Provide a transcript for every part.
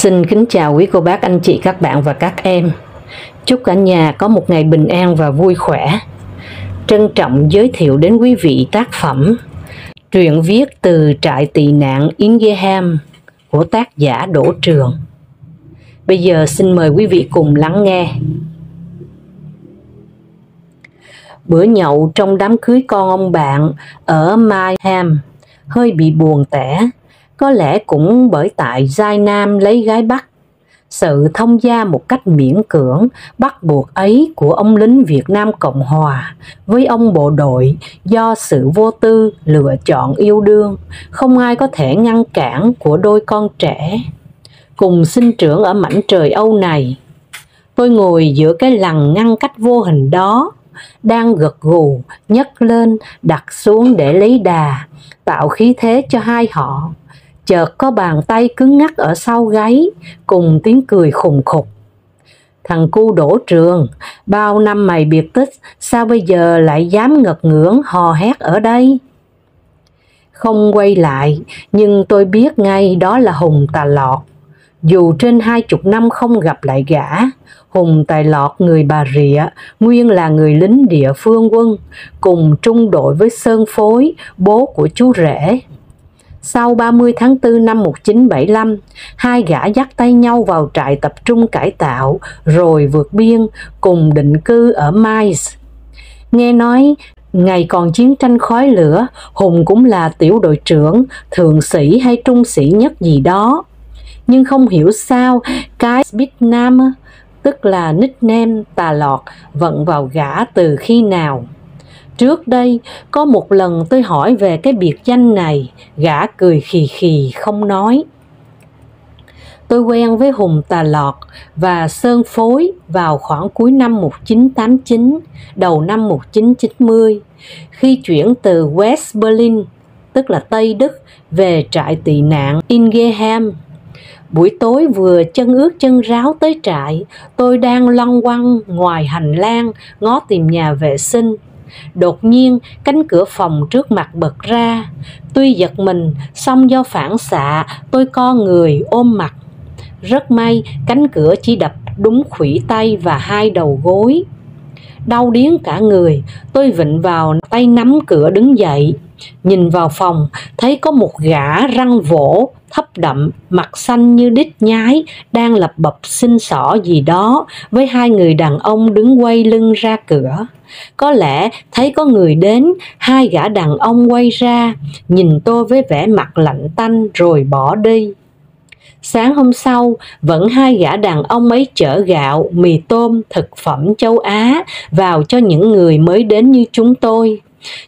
Xin kính chào quý cô bác, anh chị, các bạn và các em. Chúc cả nhà có một ngày bình an và vui khỏe. Trân trọng giới thiệu đến quý vị tác phẩm Truyện viết từ trại tị nạn Ingeham của tác giả Đỗ Trường. Bây giờ xin mời quý vị cùng lắng nghe. Bữa nhậu trong đám cưới con ông bạn ở Mayhem hơi bị buồn tẻ. Có lẽ cũng bởi tại giai nam lấy gái Bắc. Sự thông gia một cách miễn cưỡng bắt buộc ấy của ông lính Việt Nam Cộng Hòa với ông bộ đội do sự vô tư lựa chọn yêu đương, không ai có thể ngăn cản của đôi con trẻ cùng sinh trưởng ở mảnh trời Âu này. Tôi ngồi giữa cái lằn ngăn cách vô hình đó, đang gật gù, nhấc lên, đặt xuống để lấy đà, tạo khí thế cho hai họ. Chợt có bàn tay cứng ngắc ở sau gáy, cùng tiếng cười khùng khục. Thằng cu Đỗ Trường, bao năm mày biệt tích, sao bây giờ lại dám ngật ngưỡng hò hét ở đây? Không quay lại, nhưng tôi biết ngay đó là Hùng Tà Lọt. Dù trên 20 năm không gặp lại gã, Hùng Tài Lọt người Bà Rịa, nguyên là người lính địa phương quân, cùng trung đội với Sơn Phối, bố của chú rể. Sau 30 tháng 4 năm 1975, hai gã dắt tay nhau vào trại tập trung cải tạo, rồi vượt biên cùng định cư ở Mainz. Nghe nói, ngày còn chiến tranh khói lửa, Hùng cũng là tiểu đội trưởng, thượng sĩ hay trung sĩ nhất gì đó. Nhưng không hiểu sao, cái Spitzname, tức là nickname Tà Lọt, vận vào gã từ khi nào. Trước đây, có một lần tôi hỏi về cái biệt danh này, gã cười khì khì không nói. Tôi quen với Hùng Tà Lọt và Sơn Phối vào khoảng cuối năm 1989, đầu năm 1990, khi chuyển từ West Berlin, tức là Tây Đức, về trại tị nạn Ingeham. Buổi tối vừa chân ướt chân ráo tới trại, tôi đang loăn quăng ngoài hành lang ngó tìm nhà vệ sinh. Đột nhiên cánh cửa phòng trước mặt bật ra. Tuy giật mình, song do phản xạ tôi co người ôm mặt. Rất may cánh cửa chỉ đập đúng khuỷu tay và hai đầu gối. Đau điếng cả người, tôi vịn vào tay nắm cửa đứng dậy. Nhìn vào phòng, thấy có một gã răng vỗ, thấp đậm, mặt xanh như đít nhái, đang lập bập xin xỏ gì đó với hai người đàn ông đứng quay lưng ra cửa. Có lẽ thấy có người đến, hai gã đàn ông quay ra, nhìn tôi với vẻ mặt lạnh tanh rồi bỏ đi. Sáng hôm sau, vẫn hai gã đàn ông ấy chở gạo, mì tôm, thực phẩm châu Á vào cho những người mới đến như chúng tôi.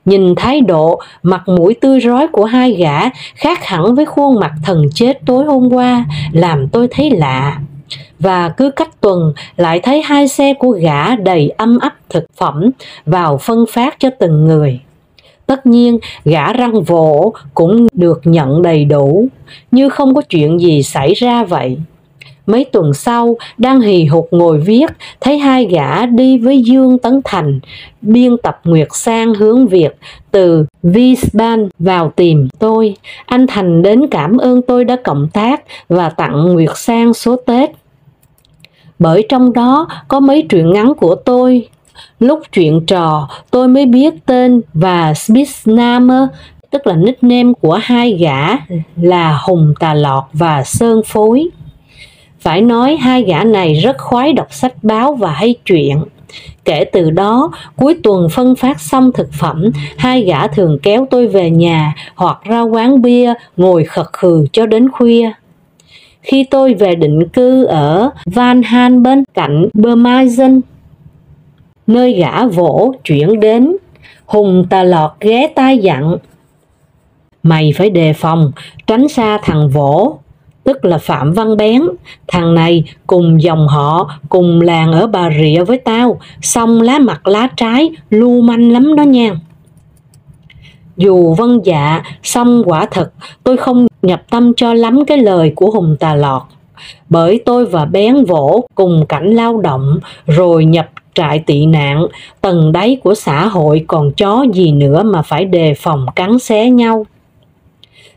Nhìn thái độ, mặt mũi tươi rói của hai gã khác hẳn với khuôn mặt thần chết tối hôm qua, làm tôi thấy lạ. Và cứ cách tuần lại thấy hai xe của gã đầy âm ắp thực phẩm vào phân phát cho từng người. Tất nhiên gã răng vỗ cũng được nhận đầy đủ, như không có chuyện gì xảy ra vậy. Mấy tuần sau, đang hì hục ngồi viết, thấy hai gã đi với Dương Tấn Thành, biên tập Nguyệt Sang hướng Việt, từ Wiesbaden vào tìm tôi. Anh Thành đến cảm ơn tôi đã cộng tác và tặng Nguyệt Sang số Tết. Bởi trong đó có mấy truyện ngắn của tôi. Lúc chuyện trò, tôi mới biết tên và Spitzname, tức là nickname của hai gã là Hùng Tà Lọt và Sơn Phối. Phải nói hai gã này rất khoái đọc sách báo và hay chuyện. Kể từ đó, cuối tuần phân phát xong thực phẩm, hai gã thường kéo tôi về nhà hoặc ra quán bia ngồi khật khừ cho đến khuya. Khi tôi về định cư ở Van Han bên cạnh Bermazen, nơi gã vỗ chuyển đến, Hùng Tà Lọt ghé tai dặn: mày phải đề phòng, tránh xa thằng Vỗ, tức là Phạm Văn Bén. Thằng này cùng dòng họ, cùng làng ở Bà Rịa với tao, xong lá mặt lá trái, lưu manh lắm đó nha. Dù vâng dạ, xong quả thật tôi không nhập tâm cho lắm cái lời của Hùng Tà Lọt. Bởi tôi và Bén Vỗ cùng cảnh lao động, rồi nhập trại tị nạn, tầng đáy của xã hội còn chó gì nữa mà phải đề phòng cắn xé nhau.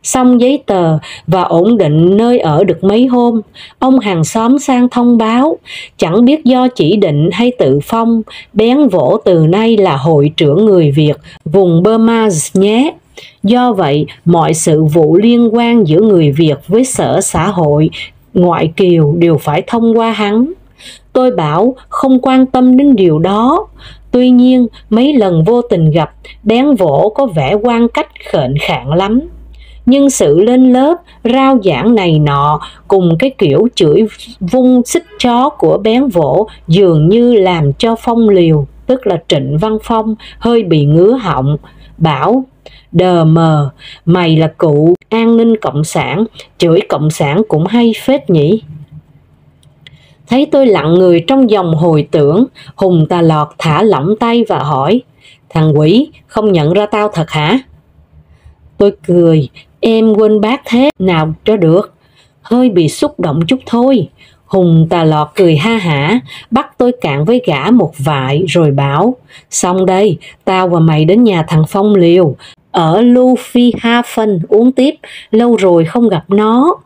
xong giấy tờ và ổn định nơi ở được mấy hôm, ông hàng xóm sang thông báo, chẳng biết do chỉ định hay tự phong, bén vỗ từ nay là hội trưởng người Việt vùng Burma nhé. Do vậy, mọi sự vụ liên quan giữa người Việt với Sở Xã hội Ngoại kiều đều phải thông qua hắn. Tôi bảo không quan tâm đến điều đó. Tuy nhiên, mấy lần vô tình gặp, bén vỗ có vẻ quan cách khệnh khạng lắm. Nhưng sự lên lớp, rao giảng này nọ cùng cái kiểu chửi vung xích chó của bén vỗ dường như làm cho Phong Liều, tức là Trịnh Văn Phong, hơi bị ngứa họng. Bảo, đờ mờ, mày là cụ an ninh cộng sản, chửi cộng sản cũng hay phết nhỉ. Thấy tôi lặng người trong dòng hồi tưởng, Hùng Tà Lọt thả lỏng tay và hỏi, thằng quỷ không nhận ra tao thật hả? Tôi cười, em quên bác thế nào cho được, hơi bị xúc động chút thôi. Hùng Tà Lọt cười ha hả, bắt tôi cạn với gã một vại rồi bảo, xong đây, tao và mày đến nhà thằng Phong Liều, ở Ludwigshafen uống tiếp, lâu rồi không gặp nó.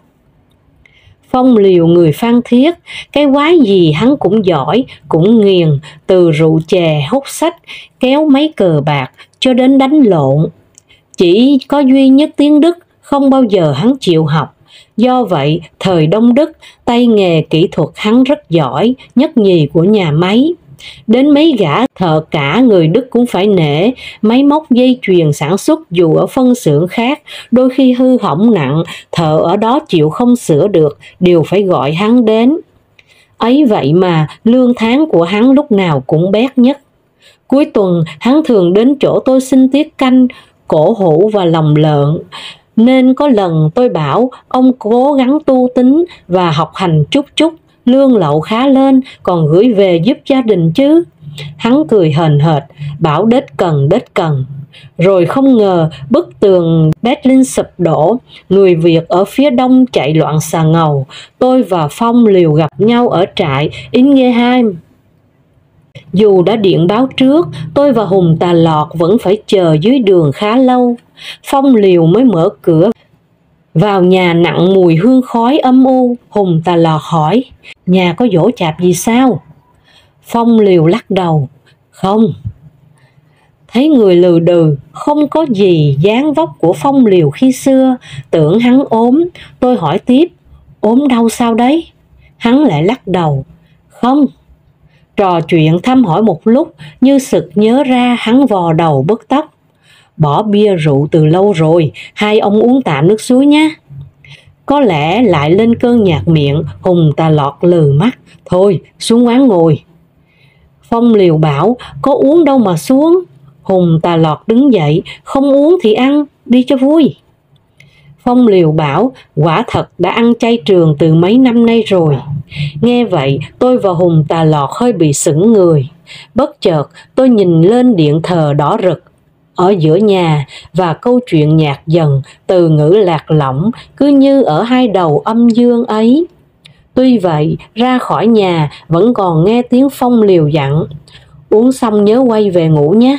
Phong Liều người Phan Thiết, cái quái gì hắn cũng giỏi, cũng nghiền, từ rượu chè hút sách, kéo mấy cờ bạc, cho đến đánh lộn. Chỉ có duy nhất tiếng Đức, không bao giờ hắn chịu học. Do vậy, thời Đông Đức, tay nghề kỹ thuật hắn rất giỏi, nhất nhì của nhà máy. Đến mấy gã thợ cả người Đức cũng phải nể, máy móc dây chuyền sản xuất dù ở phân xưởng khác, đôi khi hư hỏng nặng, thợ ở đó chịu không sửa được, đều phải gọi hắn đến. Ấy vậy mà, lương tháng của hắn lúc nào cũng bét nhất. Cuối tuần, hắn thường đến chỗ tôi xin tiết canh, cổ hủ và lòng lợn. Nên có lần tôi bảo ông cố gắng tu tín và học hành chút chút, lương lậu khá lên, còn gửi về giúp gia đình chứ. Hắn cười hờn hệt, bảo đết cần. Rồi không ngờ bức tường Berlin sụp đổ, người Việt ở phía đông chạy loạn xà ngầu. Tôi và Phong Liều gặp nhau ở trại Ingelheim. Dù đã điện báo trước, tôi và Hùng Tà Lọt vẫn phải chờ dưới đường khá lâu. Phong Liều mới mở cửa vào nhà nặng mùi hương khói âm u. Hùng Tà Lọt hỏi, nhà có giỗ chạp gì sao? Phong Liều lắc đầu, không. Thấy người lừ đừ, không có gì dáng vóc của Phong Liều khi xưa, tưởng hắn ốm. Tôi hỏi tiếp, ốm đau sao đấy? Hắn lại lắc đầu, không. Trò chuyện thăm hỏi một lúc, như sực nhớ ra hắn vò đầu bứt tóc. Bỏ bia rượu từ lâu rồi, hai ông uống tạm nước suối nhé. Có lẽ lại lên cơn nhạt miệng, Hùng Tà Lọt lừ mắt, thôi xuống quán ngồi. Phong Liều bảo, có uống đâu mà xuống. Hùng Tà Lọt đứng dậy, không uống thì ăn, đi cho vui. Phong Liều bảo, quả thật đã ăn chay trường từ mấy năm nay rồi. Nghe vậy, tôi và Hùng Tà Lọt hơi bị sững người. Bất chợt, tôi nhìn lên điện thờ đỏ rực ở giữa nhà và câu chuyện nhạt dần, từ ngữ lạc lõng, cứ như ở hai đầu âm dương ấy. Tuy vậy, ra khỏi nhà vẫn còn nghe tiếng Phong Liều dặn, uống xong nhớ quay về ngủ nhé.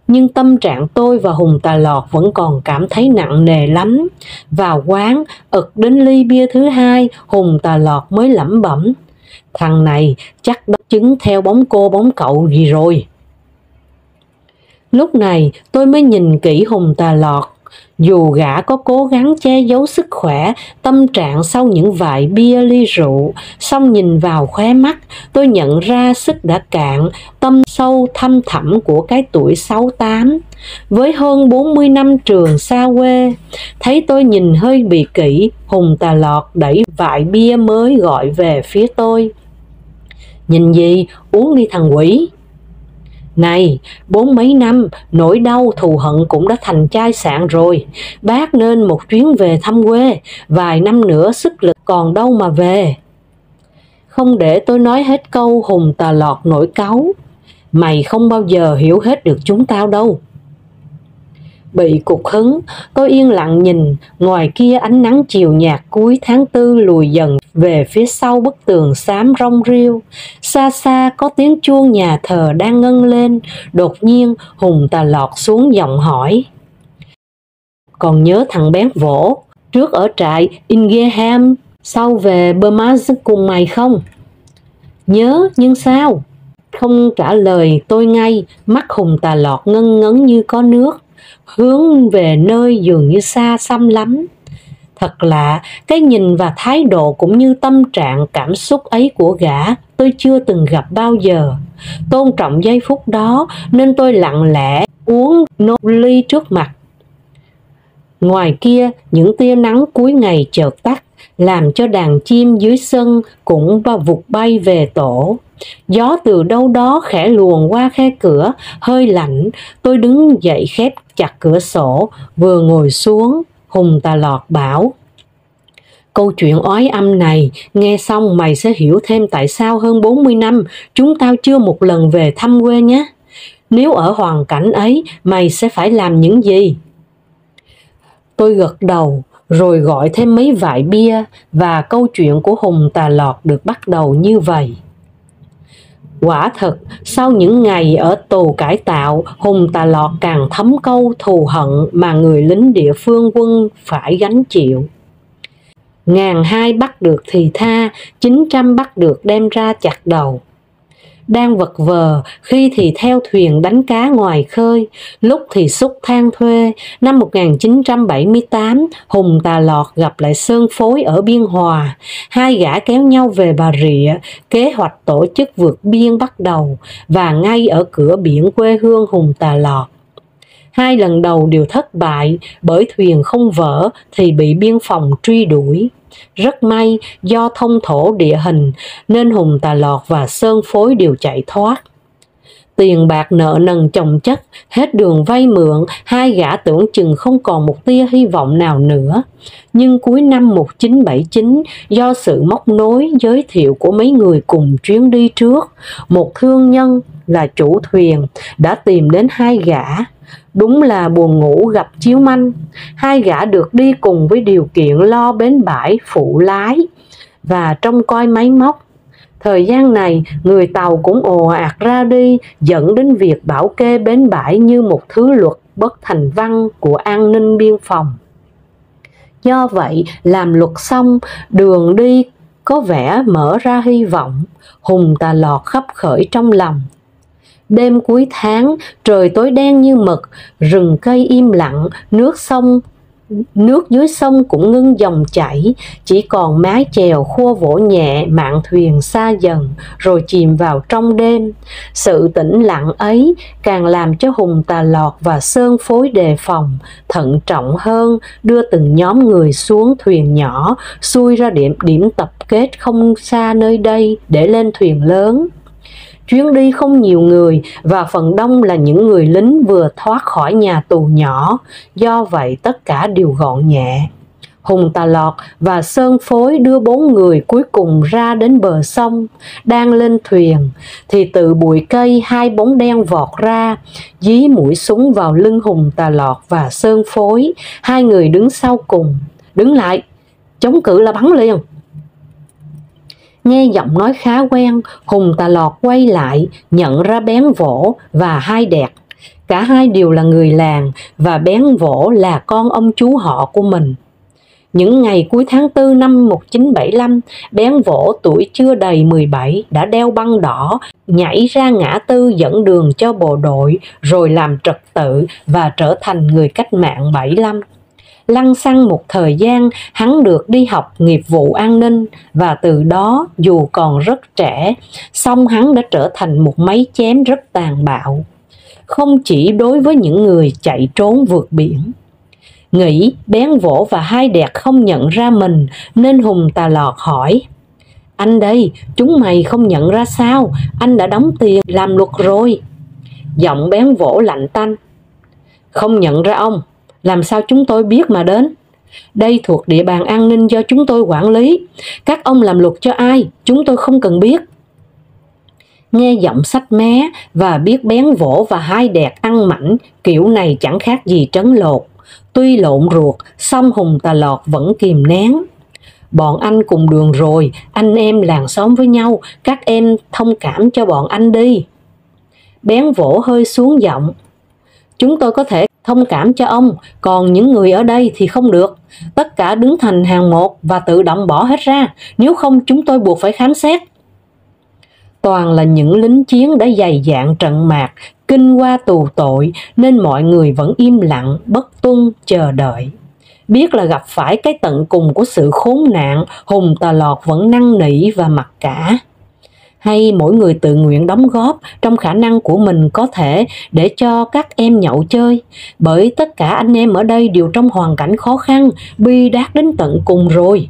Nhưng tâm trạng tôi và Hùng Tà Lọt vẫn còn cảm thấy nặng nề lắm. Vào quán, ực đến ly bia thứ hai, Hùng Tà Lọt mới lẩm bẩm, thằng này chắc đốc chứng theo bóng cô bóng cậu gì rồi. Lúc này tôi mới nhìn kỹ Hùng Tà Lọt. Dù gã có cố gắng che giấu sức khỏe, tâm trạng sau những vại bia ly rượu, song nhìn vào khóe mắt, tôi nhận ra sức đã cạn, tâm sâu thâm thẳm của cái tuổi 68. Với hơn 40 năm trường xa quê, thấy tôi nhìn hơi bị kỹ, Hùng Tà Lọt đẩy vại bia mới gọi về phía tôi. Nhìn gì, uống đi thằng quỷ. Này, 40 mấy năm, nỗi đau thù hận cũng đã thành chai sạn rồi. Bác nên một chuyến về thăm quê, vài năm nữa sức lực còn đâu mà về. Không để tôi nói hết câu, Hùng Tà Lọt nổi cáu. Mày không bao giờ hiểu hết được chúng tao đâu. Bị cục hứng, tôi yên lặng nhìn, ngoài kia ánh nắng chiều nhạt cuối tháng 4 lùi dần về phía sau bức tường xám rong riêu. Xa xa có tiếng chuông nhà thờ đang ngân lên, đột nhiên Hùng Tà Lọt xuống giọng hỏi. Còn nhớ thằng Bén Vỗ, trước ở trại Ingham, sau về Burmaz cùng mày không? Nhớ, nhưng sao? Không trả lời tôi ngay, mắt Hùng Tà Lọt ngân ngấn như có nước, hướng về nơi dường như xa xăm lắm. Thật lạ, cái nhìn và thái độ cũng như tâm trạng cảm xúc ấy của gã tôi chưa từng gặp bao giờ. Tôn trọng giây phút đó nên tôi lặng lẽ uống nốt ly trước mặt. Ngoài kia, những tia nắng cuối ngày chợt tắt, làm cho đàn chim dưới sân cũng vụt bay về tổ. Gió từ đâu đó khẽ luồn qua khe cửa, hơi lạnh. Tôi đứng dậy khép chặt cửa sổ, vừa ngồi xuống, Hùng Tà Lọt bảo: câu chuyện oái âm này, nghe xong mày sẽ hiểu thêm tại sao hơn 40 năm chúng tao chưa một lần về thăm quê nhé. Nếu ở hoàn cảnh ấy, mày sẽ phải làm những gì? Tôi gật đầu, rồi gọi thêm mấy vại bia, và câu chuyện của Hùng Tà Lọt được bắt đầu như vậy. Quả thật, sau những ngày ở tù cải tạo, Hùng Tà Lọt càng thấm câu thù hận mà người lính địa phương quân phải gánh chịu. 1.200 bắt được thì tha, 900 bắt được đem ra chặt đầu. Đang vật vờ, khi thì theo thuyền đánh cá ngoài khơi, lúc thì xúc than thuê. Năm 1978, Hùng Tà Lọt gặp lại Sơn Phối ở Biên Hòa. Hai gã kéo nhau về Bà Rịa, kế hoạch tổ chức vượt biên bắt đầu, và ngay ở cửa biển quê hương Hùng Tà Lọt. Hai lần đầu đều thất bại, bởi thuyền không vỡ thì bị biên phòng truy đuổi. Rất may, do thông thổ địa hình nên Hùng Tà Lọt và Sơn Phối đều chạy thoát. Tiền bạc nợ nần chồng chất, hết đường vay mượn, hai gã tưởng chừng không còn một tia hy vọng nào nữa. Nhưng cuối năm 1979, do sự móc nối giới thiệu của mấy người cùng chuyến đi trước, một thương nhân là chủ thuyền đã tìm đến hai gã. Đúng là buồn ngủ gặp chiếu manh. Hai gã được đi cùng với điều kiện lo bến bãi, phụ lái và trông coi máy móc. Thời gian này, người Tàu cũng ồ ạt ra đi, dẫn đến việc bảo kê bến bãi như một thứ luật bất thành văn của an ninh biên phòng. Do vậy, làm luật xong, đường đi có vẻ mở ra hy vọng. Hùng Tà Lọt khấp khởi trong lòng. Đêm cuối tháng, trời tối đen như mực, rừng cây im lặng, nước dưới sông cũng ngưng dòng chảy, chỉ còn mái chèo khua vỗ nhẹ, mạn thuyền xa dần rồi chìm vào trong đêm. Sự tĩnh lặng ấy càng làm cho Hùng Tà Lọt và Sơn Phối đề phòng, thận trọng hơn, đưa từng nhóm người xuống thuyền nhỏ, xuôi ra điểm tập kết không xa nơi đây để lên thuyền lớn. Chuyến đi không nhiều người và phần đông là những người lính vừa thoát khỏi nhà tù nhỏ, do vậy tất cả đều gọn nhẹ. Hùng Tà Lọt và Sơn Phối đưa 4 người cuối cùng ra đến bờ sông. Đang lên thuyền thì từ bụi cây hai bóng đen vọt ra, dí mũi súng vào lưng Hùng Tà Lọt và Sơn Phối. Hai người đứng sau cùng: đứng lại, chống cự là bắn liền. Nghe giọng nói khá quen, Hùng Tà Lọt quay lại, nhận ra Bén Vỗ và Hai Đẹp. Cả hai đều là người làng và Bén Vỗ là con ông chú họ của mình. Những ngày cuối tháng 4 năm 1975, Bén Vỗ tuổi chưa đầy 17 đã đeo băng đỏ, nhảy ra ngã tư dẫn đường cho bộ đội, rồi làm trật tự và trở thành người cách mạng 75. Lăng xăng một thời gian, hắn được đi học nghiệp vụ an ninh, và từ đó dù còn rất trẻ, song hắn đã trở thành một máy chém rất tàn bạo, không chỉ đối với những người chạy trốn vượt biển. Nghĩ Bén Vỗ và Hai Đẹp không nhận ra mình nên Hùng Tà Lọt hỏi: anh đây, chúng mày không nhận ra sao? Anh đã đóng tiền làm luật rồi. Giọng Bén Vỗ lạnh tanh: không nhận ra ông, làm sao chúng tôi biết mà đến? Đây thuộc địa bàn an ninh do chúng tôi quản lý. Các ông làm luật cho ai, chúng tôi không cần biết. Nghe giọng sách mé và biết Bén Vỗ và Hai Đẹp ăn mảnh, kiểu này chẳng khác gì trấn lột. Tuy lộn ruột, song Hùng Tà Lọt vẫn kìm nén. Bọn anh cùng đường rồi, anh em làng xóm với nhau, các em thông cảm cho bọn anh đi. Bén Vỗ hơi xuống giọng: Chúng tôi có thể thông cảm cho ông, còn những người ở đây thì không được. Tất cả đứng thành hàng một và tự động bỏ hết ra, nếu không chúng tôi buộc phải khám xét. Toàn là những lính chiến đã dày dạn trận mạc, kinh qua tù tội, nên mọi người vẫn im lặng, bất tuân, chờ đợi. Biết là gặp phải cái tận cùng của sự khốn nạn, Hùng Tà Lọt vẫn năn nỉ và mặc cả. Hay mỗi người tự nguyện đóng góp trong khả năng của mình có thể để cho các em nhậu chơi, bởi tất cả anh em ở đây đều trong hoàn cảnh khó khăn, bi đát đến tận cùng rồi.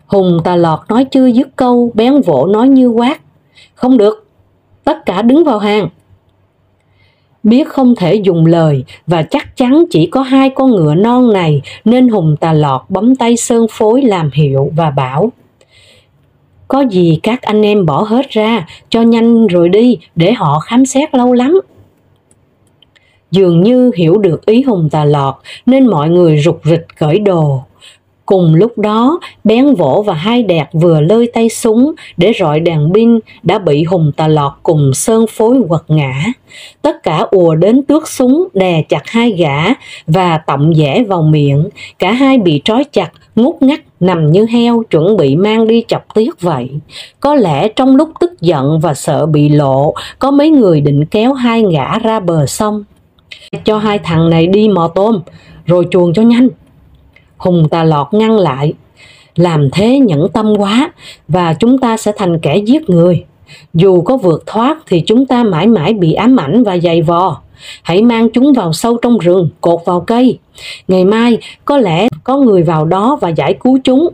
Hùng Tà Lọt nói chưa dứt câu, Bén Vỗ nói như quát: Không được, tất cả đứng vào hàng. Biết không thể dùng lời và chắc chắn chỉ có 2 con ngựa non này, nên Hùng Tà Lọt bấm tay Sơn Phối làm hiệu và bảo: Có gì các anh em bỏ hết ra, cho nhanh rồi đi, để họ khám xét lâu lắm. Dường như hiểu được ý Hùng Tà Lọt, nên mọi người rục rịch cởi đồ. Cùng lúc đó, Bén Vỗ và Hai Đẹt vừa lơi tay súng để rọi đèn pin đã bị Hùng Tà Lọt cùng Sơn Phối quật ngã. Tất cả ùa đến tước súng đè chặt hai gã và tọng dẻ vào miệng. Cả hai bị trói chặt, ngút ngắt, nằm như heo chuẩn bị mang đi chọc tiết vậy. Có lẽ trong lúc tức giận và sợ bị lộ, có mấy người định kéo hai gã ra bờ sông. Cho 2 thằng này đi mò tôm, rồi chuồn cho nhanh. Hùng Tà Lọt ngăn lại: Làm thế nhẫn tâm quá, và chúng ta sẽ thành kẻ giết người. Dù có vượt thoát thì chúng ta mãi mãi bị ám ảnh và giày vò. Hãy mang chúng vào sâu trong rừng, cột vào cây. Ngày mai có lẽ có người vào đó và giải cứu chúng.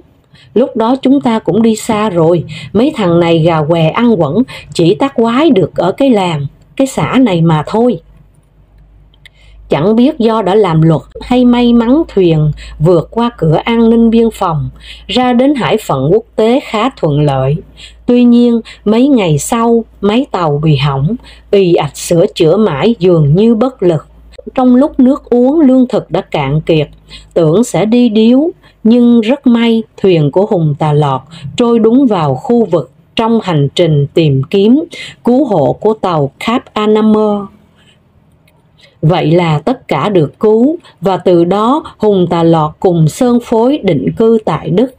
Lúc đó chúng ta cũng đi xa rồi. Mấy thằng này gà què ăn quẩn, chỉ tác quái được ở cái làng, cái xã này mà thôi. Chẳng biết do đã làm luật hay may mắn thuyền vượt qua cửa an ninh biên phòng, ra đến hải phận quốc tế khá thuận lợi. Tuy nhiên, mấy ngày sau, máy tàu bị hỏng, ì ạch sửa chữa mãi dường như bất lực. Trong lúc nước uống lương thực đã cạn kiệt, tưởng sẽ đi điếu, nhưng rất may thuyền của Hùng Tà Lọt trôi đúng vào khu vực trong hành trình tìm kiếm, cứu hộ của tàu Cap Anamur. Vậy là tất cả được cứu, và từ đó Hùng Tà Lọt cùng Sơn Phối định cư tại Đức.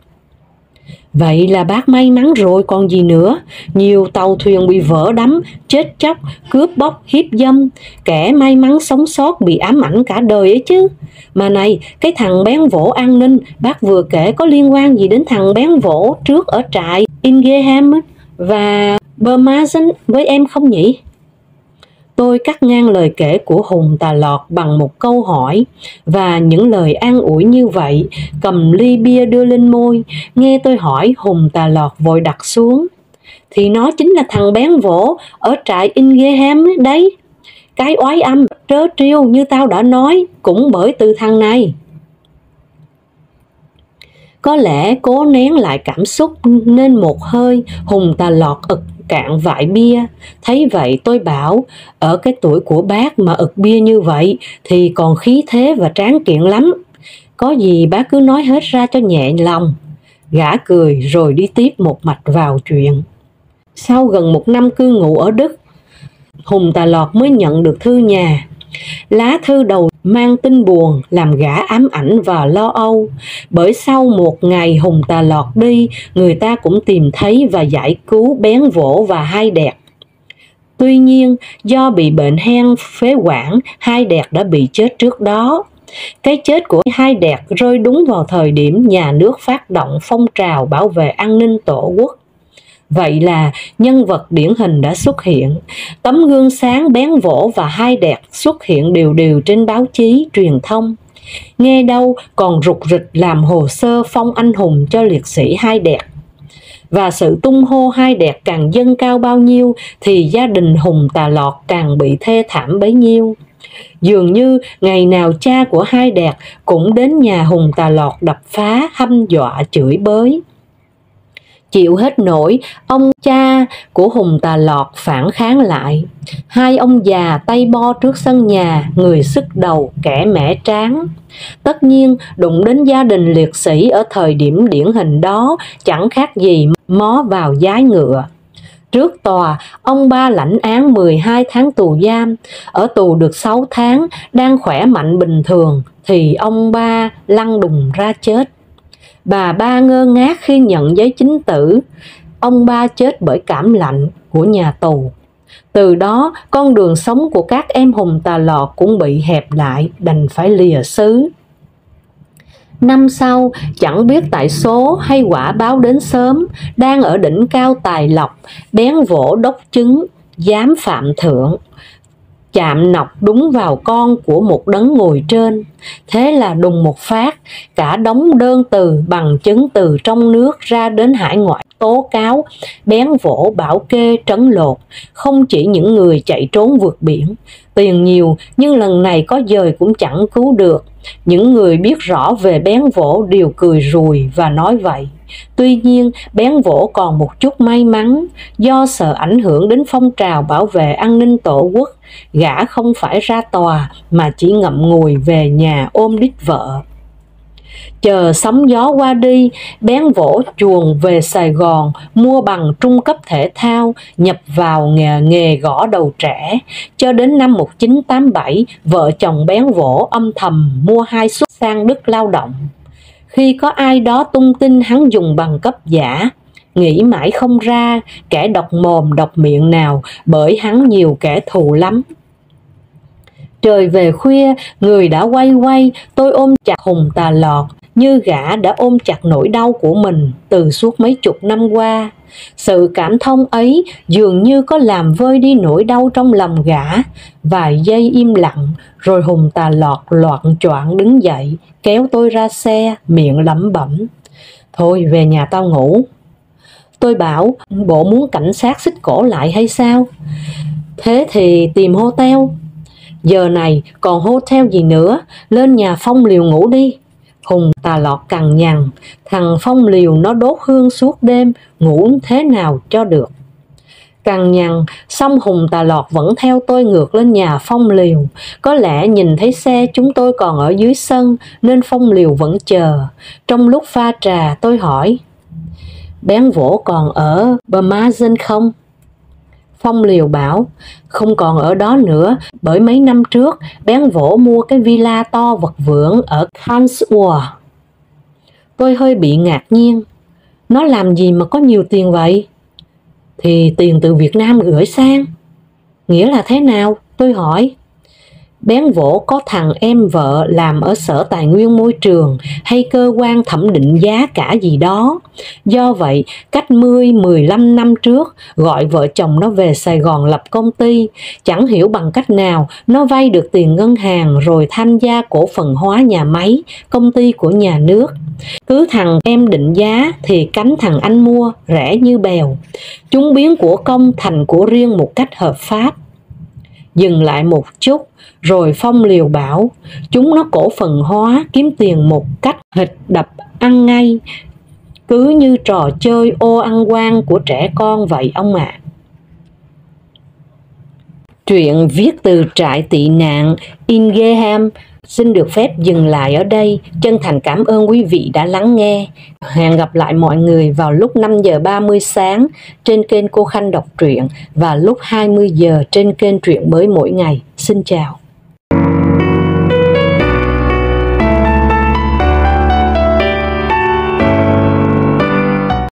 Vậy là bác may mắn rồi còn gì nữa. Nhiều tàu thuyền bị vỡ đắm, chết chóc, cướp bóc, hiếp dâm. Kẻ may mắn sống sót bị ám ảnh cả đời ấy chứ. Mà này, cái thằng Bén Vỗ an ninh bác vừa kể có liên quan gì đến thằng Bén Vỗ trước ở trại Ingham và Burmazen với em không nhỉ? Tôi cắt ngang lời kể của Hùng Tà Lọt bằng một câu hỏi, và những lời an ủi như vậy, cầm ly bia đưa lên môi. Nghe tôi hỏi, Hùng Tà Lọt vội đặt xuống: Thì nó chính là thằng Bén Vỗ ở trại Ingham đấy. Cái oái âm trớ trêu như tao đã nói cũng bởi từ thằng này. Có lẽ cố nén lại cảm xúc nên một hơi Hùng Tà Lọt ực cạn vại bia. Thấy vậy tôi bảo: Ở cái tuổi của bác mà ực bia như vậy thì còn khí thế và tráng kiện lắm. Có gì bác cứ nói hết ra cho nhẹ lòng. Gã cười rồi đi tiếp một mạch vào chuyện. Sau gần 1 năm cư ngụ ở Đức, Hùng Tà Lọt mới nhận được thư nhà. Lá thư đầu mang tin buồn làm gã ám ảnh và lo âu, bởi sau 1 ngày Hùng Tà Lọt đi, người ta cũng tìm thấy và giải cứu Bén Vỗ và Hai Đẹt. Tuy nhiên, do bị bệnh hen phế quản, Hai Đẹt đã bị chết trước đó. Cái chết của Hai Đẹt rơi đúng vào thời điểm nhà nước phát động phong trào bảo vệ an ninh tổ quốc. Vậy là nhân vật điển hình đã xuất hiện. Tấm gương sáng Bén Vỗ và Hai Đẹt xuất hiện đều đều trên báo chí, truyền thông. Nghe đâu còn rục rịch làm hồ sơ phong anh hùng cho liệt sĩ Hai Đẹt. Và sự tung hô Hai Đẹt càng dâng cao bao nhiêu thì gia đình Hùng Tà Lọt càng bị thê thảm bấy nhiêu. Dường như ngày nào cha của Hai Đẹt cũng đến nhà Hùng Tà Lọt đập phá, hăm dọa, chửi bới. Chịu hết nổi, ông cha của Hùng Tà Lọt phản kháng lại. 2 ông già tay bo trước sân nhà, người sức đầu kẻ mẻ tráng. Tất nhiên, đụng đến gia đình liệt sĩ ở thời điểm điển hình đó chẳng khác gì mó vào giái ngựa. Trước tòa, ông ba lãnh án 12 tháng tù giam. Ở tù được 6 tháng, đang khỏe mạnh bình thường, thì ông ba lăn đùng ra chết. Bà ba ngơ ngác khi nhận giấy chính tử. Ông ba chết bởi cảm lạnh của nhà tù. Từ đó, con đường sống của các em hùng Tà Lọt cũng bị hẹp lại, đành phải lìa xứ. Năm sau, chẳng biết tại số hay quả báo đến sớm, đang ở đỉnh cao tài lộc, bén vỗ đốc chứng, dám phạm thượng. Chạm nọc đúng vào con của một đấng ngồi trên. Thế là đùng một phát, cả đống đơn từ bằng chứng từ trong nước ra đến hải ngoại tố cáo, bén vỗ bảo kê trấn lột. Không chỉ những người chạy trốn vượt biển, tiền nhiều nhưng lần này có dời cũng chẳng cứu được. Những người biết rõ về bén vỗ đều cười rùi và nói vậy. Tuy nhiên, bén vỗ còn một chút may mắn, do sợ ảnh hưởng đến phong trào bảo vệ an ninh tổ quốc, gã không phải ra tòa mà chỉ ngậm ngùi về nhà ôm đít vợ. Chờ sóng gió qua đi, bén vỗ chuồn về Sài Gòn, mua bằng trung cấp thể thao, nhập vào nghề gõ đầu trẻ. Cho đến năm 1987, vợ chồng bén vỗ âm thầm mua 2 suất sang Đức lao động. Khi có ai đó tung tin hắn dùng bằng cấp giả, nghĩ mãi không ra kẻ độc mồm độc miệng nào, bởi hắn nhiều kẻ thù lắm. Trời về khuya, người đã quay, tôi ôm chặt hùng Tà Lọt như gã đã ôm chặt nỗi đau của mình từ suốt mấy chục năm qua. Sự cảm thông ấy dường như có làm vơi đi nỗi đau trong lòng gã. Vài giây im lặng, rồi hùng Tà Lọt loạng choạng đứng dậy, kéo tôi ra xe, miệng lẩm bẩm: "Thôi về nhà tao ngủ." Tôi bảo: "Bộ muốn cảnh sát xích cổ lại hay sao?" "Thế thì tìm hotel." "Giờ này còn hotel gì nữa, lên nhà Phong liều ngủ đi." Hùng Tà Lọt cằn nhằn: "Thằng Phong liều nó đốt hương suốt đêm, ngủ thế nào cho được." Cằn nhằn xong, hùng Tà Lọt vẫn theo tôi ngược lên nhà Phong liều. Có lẽ nhìn thấy xe chúng tôi còn ở dưới sân nên Phong liều vẫn chờ. Trong lúc pha trà, tôi hỏi: "Bén vỗ còn ở Bờ không?" Phong liều bảo: "Không còn ở đó nữa, bởi mấy năm trước bén vỗ mua cái villa to vật vưởng ở Karlsruhe." Tôi hơi bị ngạc nhiên. "Nó làm gì mà có nhiều tiền vậy?" "Thì tiền từ Việt Nam gửi sang." "Nghĩa là thế nào?" tôi hỏi. "Bén vỗ có thằng em vợ làm ở Sở Tài nguyên Môi trường hay cơ quan thẩm định giá cả gì đó. Do vậy, cách 15 năm trước, gọi vợ chồng nó về Sài Gòn lập công ty. Chẳng hiểu bằng cách nào, nó vay được tiền ngân hàng rồi tham gia cổ phần hóa nhà máy, công ty của nhà nước. Cứ thằng em định giá thì cánh thằng anh mua, rẻ như bèo. Chúng biến của công thành của riêng một cách hợp pháp." Dừng lại một chút, rồi Phong liều bảo: "Chúng nó cổ phần hóa, kiếm tiền một cách hịch đập ăn ngay, cứ như trò chơi ô ăn quan của trẻ con vậy ông ạ." Truyện viết từ trại tị nạn Ingham xin được phép dừng lại ở đây. Chân thành cảm ơn quý vị đã lắng nghe. Hẹn gặp lại mọi người vào lúc 5:30 sáng trên kênh Cô Khanh đọc truyện và lúc 20 giờ trên kênh Truyện Mới Mỗi Ngày. Xin chào.